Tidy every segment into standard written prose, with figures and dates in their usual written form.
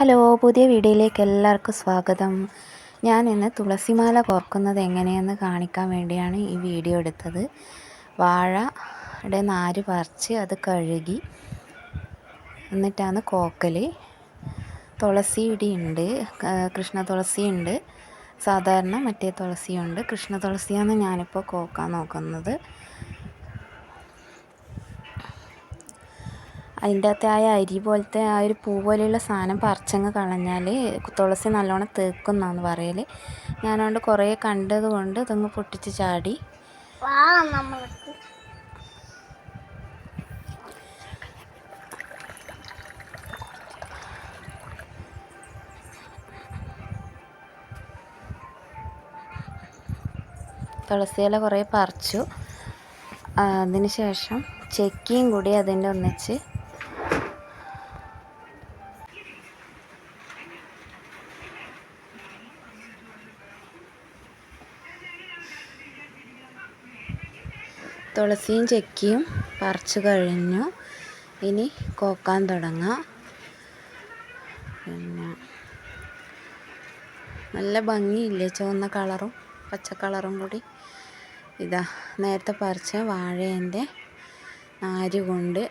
Hello, പുതിയ വീഡിയോയിലേക്ക് എല്ലാവർക്കും സ്വാഗതം. ഞാൻ ഇന്ന് തുളസിമാല കോർക്കുന്നത് എങ്ങനെയെന്ന് കാണിക്കാൻ വേണ്ടിയാണ് ഈ വീഡിയോ എടുത്തത്. വാഴയുടെ നാര് പറിച്ച് അത് കഴുകി എന്നിട്ടാണ് കോക്കൽ. തുളസി ഇടിയുണ്ട്, കൃഷ്ണ തുളസി ഉണ്ട്, സാധാരണ മറ്റേ തുളസിയുണ്ട്. കൃഷ്ണ തുളസിയാണ് ഞാനിപ്പോൾ കോക്കാൻ നോക്കുന്നത്. അതിൻ്റെ അകത്തെ അരി പോലത്തെ ആ ഒരു പൂ പോലെയുള്ള സാധനം പറിച്ചങ്ങ് കളഞ്ഞാൽ തുളസി നല്ലോണം തേക്കുന്നാന്ന് പറയൽ. ഞാനതുകൊണ്ട് കുറേ കണ്ടത് കൊണ്ട് ഇതങ്ങ് പൊട്ടിച്ച് ചാടി. തുളസിയില കുറേ പറിച്ചു. അതിന് ശേഷം ചെക്കിയും കൂടി അതിൻ്റെ ഒന്നിച്ച് തുളസിയും ചെക്കിയും പറിച്ചു കഴിഞ്ഞു. ഇനി കോക്കാൻ തുടങ്ങാം. പിന്നെ നല്ല ഭംഗിയില്ലേ, ചുവന്ന കളറും പച്ച കളറും കൂടി. ഇതാ നേരത്തെ പറിച്ച വാഴേൻ്റെ നാര് കൊണ്ട്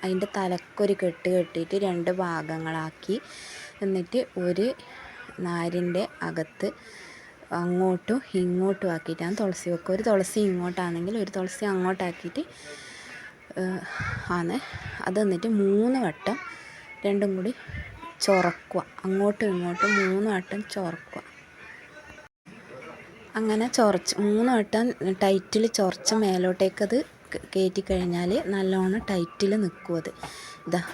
അതിൻ്റെ തലക്കൊരു കെട്ട് കെട്ടിയിട്ട് 2 ഭാഗങ്ങളാക്കി. എന്നിട്ട് ഒരു നാരിൻ്റെ അകത്ത് അങ്ങോട്ടും ഇങ്ങോട്ടും ആക്കിയിട്ടാണ് തുളസി വെക്കുക. ഒരു തുളസി ഇങ്ങോട്ടാണെങ്കിൽ ഒരു തുളസി അങ്ങോട്ടാക്കിയിട്ട് ആണ് അത്. എന്നിട്ട് 3 വട്ടം രണ്ടും കൂടി ചൊറക്കുക, അങ്ങോട്ടും ഇങ്ങോട്ടും 3 വട്ടം ചൊറക്കുക. അങ്ങനെ 3 വട്ടം ടൈറ്റിൽ ചൊറച്ച് മേലോട്ടേക്കത് കയറ്റി കഴിഞ്ഞാൽ നല്ലോണം ടൈറ്റിൽ നിൽക്കും അത്.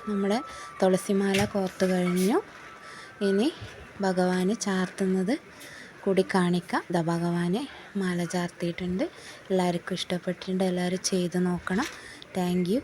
നമ്മുടെ തുളസിമാല കോർത്ത് കഴിഞ്ഞു. ഇനി ഭഗവാന് ചാർത്തുന്നത് കൂടി കാണിക്കാം. ഭഗവാന് മാല ചാർത്തിയിട്ടുണ്ട്. എല്ലാവർക്കും ഇഷ്ടപ്പെട്ടിട്ടുണ്ട്. എല്ലാവരും ചെയ്ത് നോക്കണം. Thank you.